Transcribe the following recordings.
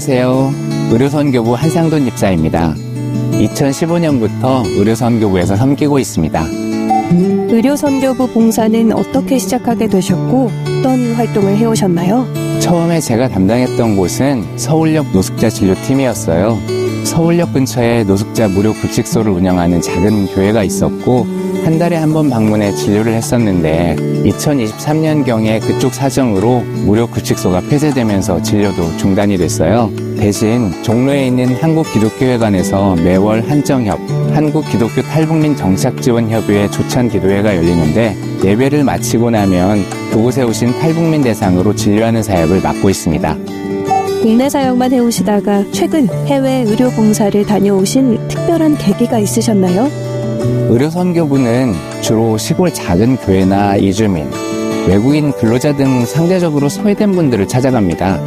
안녕하세요. 의료선교부 한상돈 집사입니다. 2015년부터 의료선교부에서 섬기고 있습니다. 의료선교부 봉사는 어떻게 시작하게 되셨고 어떤 활동을 해오셨나요? 처음에 제가 담당했던 곳은 서울역 노숙자 진료팀이었어요. 서울역 근처에 노숙자 무료 급식소를 운영하는 작은 교회가 있었고 한 달에 한 번 방문해 진료를 했었는데 2023년경에 그쪽 사정으로 무료 급식소가 폐쇄되면서 진료도 중단이 됐어요. 대신 종로에 있는 한국기독교회관에서 매월 한정협, 한국기독교 탈북민 정착지원협의회 조찬기도회가 열리는데 예배를 마치고 나면 그곳에 오신 탈북민 대상으로 진료하는 사역을 맡고 있습니다. 국내 사역만 해오시다가 최근 해외 의료봉사를 다녀오신 특별한 계기가 있으셨나요? 의료선교부는 주로 시골 작은 교회나 이주민, 외국인 근로자 등 상대적으로 소외된 분들을 찾아갑니다.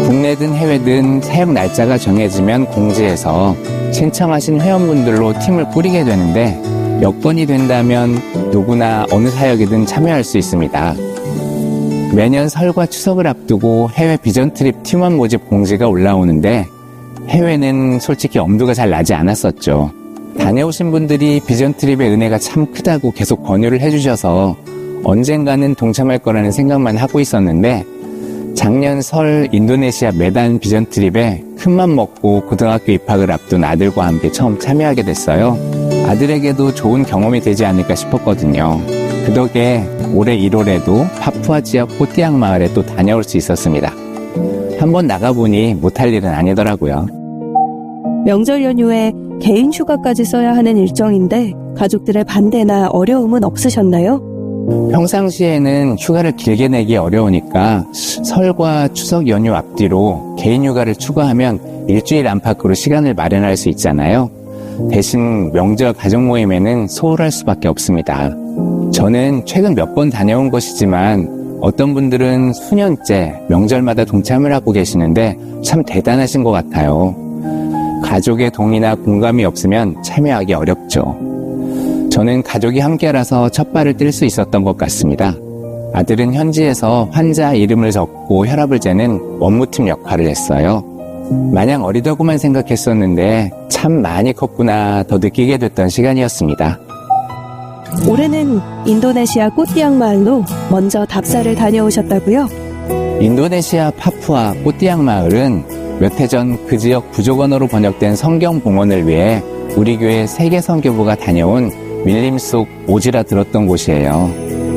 국내든 해외든 사역 날짜가 정해지면 공지해서 신청하신 회원분들로 팀을 꾸리게 되는데 여건이 된다면 누구나 어느 사역이든 참여할 수 있습니다. 매년 설과 추석을 앞두고 해외 비전 트립 팀원 모집 공지가 올라오는데 해외는 솔직히 엄두가 잘 나지 않았었죠. 다녀오신 분들이 비전 트립의 은혜가 참 크다고 계속 권유를 해주셔서 언젠가는 동참할 거라는 생각만 하고 있었는데 작년 설 인도네시아 메단 비전 트립에 큰맘 먹고 고등학교 입학을 앞둔 아들과 함께 처음 참여하게 됐어요. 아들에게도 좋은 경험이 되지 않을까 싶었거든요. 그 덕에 올해 1월에도 파푸아 지역 꼬띠앙 마을에 또 다녀올 수 있었습니다. 한번 나가보니 못할 일은 아니더라고요. 명절 연휴에 개인 휴가까지 써야 하는 일정인데 가족들의 반대나 어려움은 없으셨나요? 평상시에는 휴가를 길게 내기 어려우니까 설과 추석 연휴 앞뒤로 개인 휴가를 추가하면 일주일 안팎으로 시간을 마련할 수 있잖아요. 대신 명절 가족 모임에는 소홀할 수밖에 없습니다. 저는 최근 몇 번 다녀온 것이지만 어떤 분들은 수년째 명절마다 동참을 하고 계시는데 참 대단하신 것 같아요. 가족의 동의나 공감이 없으면 참여하기 어렵죠. 저는 가족이 함께라서 첫 발을 뗄 수 있었던 것 같습니다. 아들은 현지에서 환자 이름을 적고 혈압을 재는 원무팀 역할을 했어요. 마냥 어리다고만 생각했었는데 참 많이 컸구나 더 느끼게 됐던 시간이었습니다. 올해는 인도네시아 꼬띠앙 마을로 먼저 답사를 다녀오셨다고요? 인도네시아 파푸아 꼬띠앙 마을은 몇 해 전 그 지역 부족 언어로 번역된 성경 봉헌을 위해 우리 교회 세계선교부가 다녀온 밀림 속 오지라 들었던 곳이에요.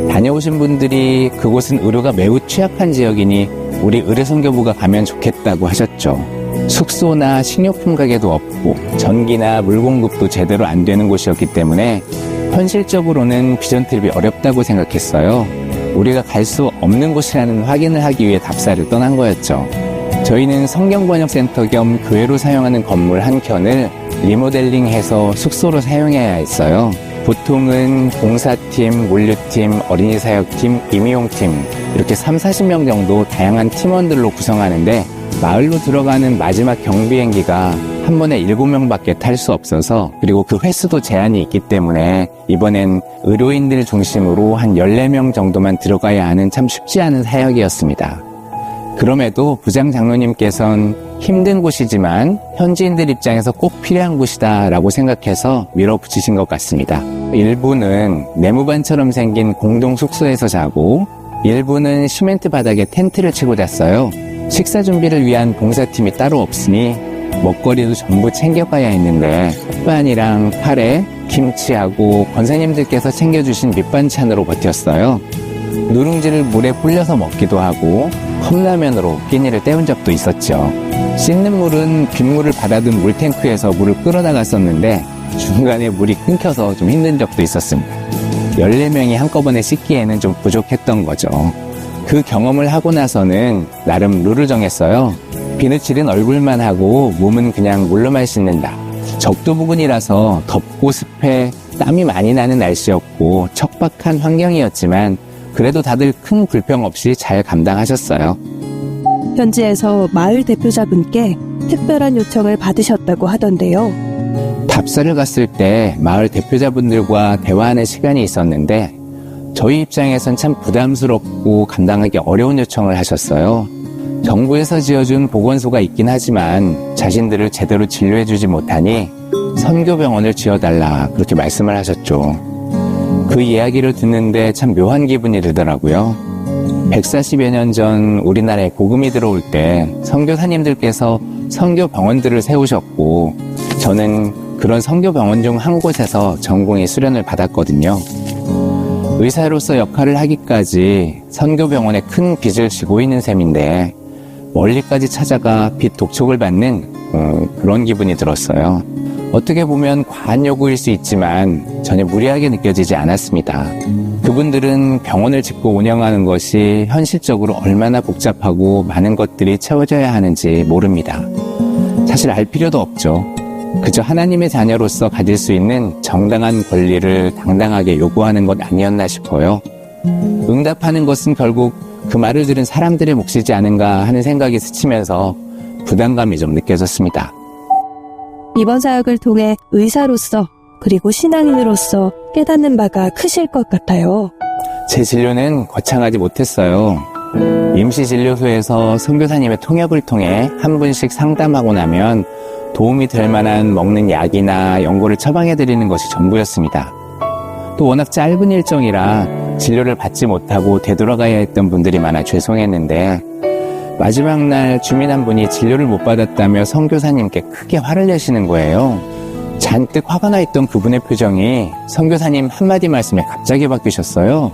다녀오신 분들이 그곳은 의료가 매우 취약한 지역이니 우리 의료선교부가 가면 좋겠다고 하셨죠. 숙소나 식료품 가게도 없고 전기나 물 공급도 제대로 안 되는 곳이었기 때문에 현실적으로는 비전 트립이 어렵다고 생각했어요. 우리가 갈 수 없는 곳이라는 확인을 하기 위해 답사를 떠난 거였죠. 저희는 성경번역센터 겸 교회로 사용하는 건물 한 켠을 리모델링해서 숙소로 사용해야 했어요. 보통은 봉사팀, 물류팀, 어린이 사역팀, 임의용팀 이렇게 30-40명 정도 다양한 팀원들로 구성하는데 마을로 들어가는 마지막 경비행기가 한 번에 7명밖에 탈 수 없어서 그리고 그 횟수도 제한이 있기 때문에 이번엔 의료인들 중심으로 한 14명 정도만 들어가야 하는 참 쉽지 않은 사역이었습니다. 그럼에도 부장 장로님께서는 힘든 곳이지만 현지인들 입장에서 꼭 필요한 곳이다 라고 생각해서 밀어붙이신 것 같습니다. 일부는 네모반처럼 생긴 공동 숙소에서 자고 일부는 시멘트 바닥에 텐트를 치고 잤어요. 식사 준비를 위한 봉사팀이 따로 없으니 먹거리도 전부 챙겨가야 했는데 햇반이랑 카레, 김치하고 권사님들께서 챙겨주신 밑반찬으로 버텼어요. 누룽지를 물에 불려서 먹기도 하고 컵라면으로 끼니를 때운 적도 있었죠. 씻는 물은 빗물을 받아둔 물탱크에서 물을 끌어나갔었는데 중간에 물이 끊겨서 좀 힘든 적도 있었습니다. 14명이 한꺼번에 씻기에는 좀 부족했던 거죠. 그 경험을 하고 나서는 나름 룰을 정했어요. 비누칠은 얼굴만 하고 몸은 그냥 물로만 씻는다. 적도 부근이라서 덥고 습해 땀이 많이 나는 날씨였고 척박한 환경이었지만 그래도 다들 큰 불평 없이 잘 감당하셨어요. 현지에서 마을 대표자분께 특별한 요청을 받으셨다고 하던데요. 답사를 갔을 때 마을 대표자분들과 대화하는 시간이 있었는데 저희 입장에선 참 부담스럽고 감당하기 어려운 요청을 하셨어요. 정부에서 지어준 보건소가 있긴 하지만 자신들을 제대로 진료해주지 못하니 선교병원을 지어달라 그렇게 말씀을 하셨죠. 그 이야기를 듣는데 참 묘한 기분이 들더라고요. 140여 년 전 우리나라에 복음이 들어올 때 선교사님들께서 선교병원들을 세우셨고 저는 그런 선교병원 중 한 곳에서 전공의 수련을 받았거든요. 의사로서 역할을 하기까지 선교병원에 큰 빚을 지고 있는 셈인데 멀리까지 찾아가 빚 독촉을 받는 그런 기분이 들었어요. 어떻게 보면 과한 요구일 수 있지만 전혀 무리하게 느껴지지 않았습니다. 그분들은 병원을 짓고 운영하는 것이 현실적으로 얼마나 복잡하고 많은 것들이 채워져야 하는지 모릅니다. 사실 알 필요도 없죠. 그저 하나님의 자녀로서 가질 수 있는 정당한 권리를 당당하게 요구하는 것 아니었나 싶어요. 응답하는 것은 결국 그 말을 들은 사람들의 몫이지 않은가 하는 생각이 스치면서 부담감이 좀 느껴졌습니다. 이번 사역을 통해 의사로서 그리고 신앙인으로서 깨닫는 바가 크실 것 같아요. 제 진료는 거창하지 못했어요. 임시진료소에서 선교사님의 통역을 통해 한 분씩 상담하고 나면 도움이 될 만한 먹는 약이나 연고를 처방해드리는 것이 전부였습니다. 또 워낙 짧은 일정이라 진료를 받지 못하고 되돌아가야 했던 분들이 많아 죄송했는데 마지막 날 주민 한 분이 진료를 못 받았다며 선교사님께 크게 화를 내시는 거예요. 잔뜩 화가 나 있던 그분의 표정이 선교사님 한마디 말씀에 갑자기 바뀌셨어요.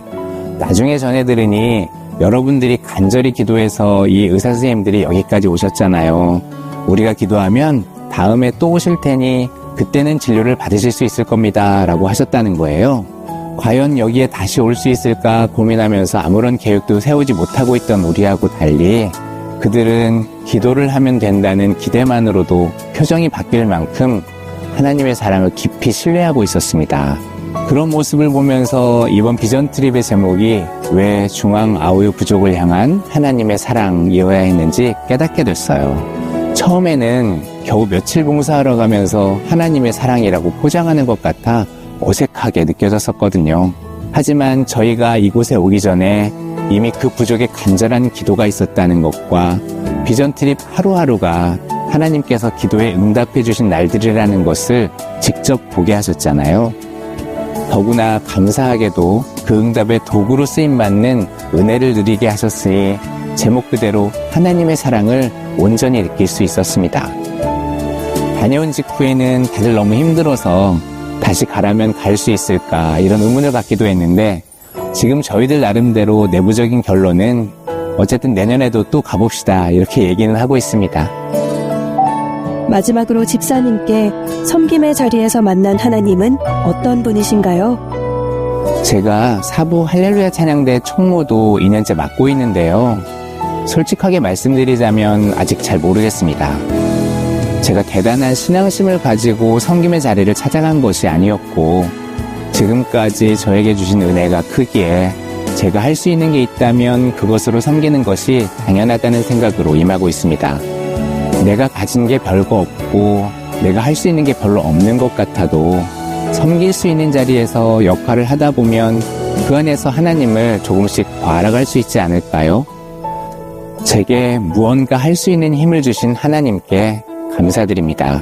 나중에 전해 들으니 여러분들이 간절히 기도해서 이 의사 선생님들이 여기까지 오셨잖아요. 우리가 기도하면 다음에 또 오실 테니 그때는 진료를 받으실 수 있을 겁니다 라고 하셨다는 거예요. 과연 여기에 다시 올 수 있을까 고민하면서 아무런 계획도 세우지 못하고 있던 우리하고 달리 그들은 기도를 하면 된다는 기대만으로도 표정이 바뀔 만큼 하나님의 사랑을 깊이 신뢰하고 있었습니다. 그런 모습을 보면서 이번 비전 트립의 제목이 왜 중앙 아우유 부족을 향한 하나님의 사랑이어야 했는지 깨닫게 됐어요. 처음에는 겨우 며칠 봉사하러 가면서 하나님의 사랑이라고 포장하는 것 같아 어색하게 느껴졌었거든요. 하지만 저희가 이곳에 오기 전에 이미 그 부족에 간절한 기도가 있었다는 것과 비전 트립 하루하루가 하나님께서 기도에 응답해 주신 날들이라는 것을 직접 보게 하셨잖아요. 더구나 감사하게도 그 응답의 도구로 쓰임받는 은혜를 누리게 하셨으니 제목 그대로 하나님의 사랑을 온전히 느낄 수 있었습니다. 다녀온 직후에는 다들 너무 힘들어서 다시 가라면 갈 수 있을까 이런 의문을 갖기도 했는데 지금 저희들 나름대로 내부적인 결론은 어쨌든 내년에도 또 가봅시다 이렇게 얘기는 하고 있습니다. 마지막으로 집사님께 섬김의 자리에서 만난 하나님은 어떤 분이신가요? 제가 사부 할렐루야 찬양대 총무도 2년째 맡고 있는데요. 솔직하게 말씀드리자면 아직 잘 모르겠습니다. 제가 대단한 신앙심을 가지고 섬김의 자리를 찾아간 것이 아니었고 지금까지 저에게 주신 은혜가 크기에 제가 할 수 있는 게 있다면 그것으로 섬기는 것이 당연하다는 생각으로 임하고 있습니다. 내가 가진 게 별거 없고 내가 할 수 있는 게 별로 없는 것 같아도 섬길 수 있는 자리에서 역할을 하다 보면 그 안에서 하나님을 조금씩 더 알아갈 수 있지 않을까요? 제게 무언가 할 수 있는 힘을 주신 하나님께 감사드립니다.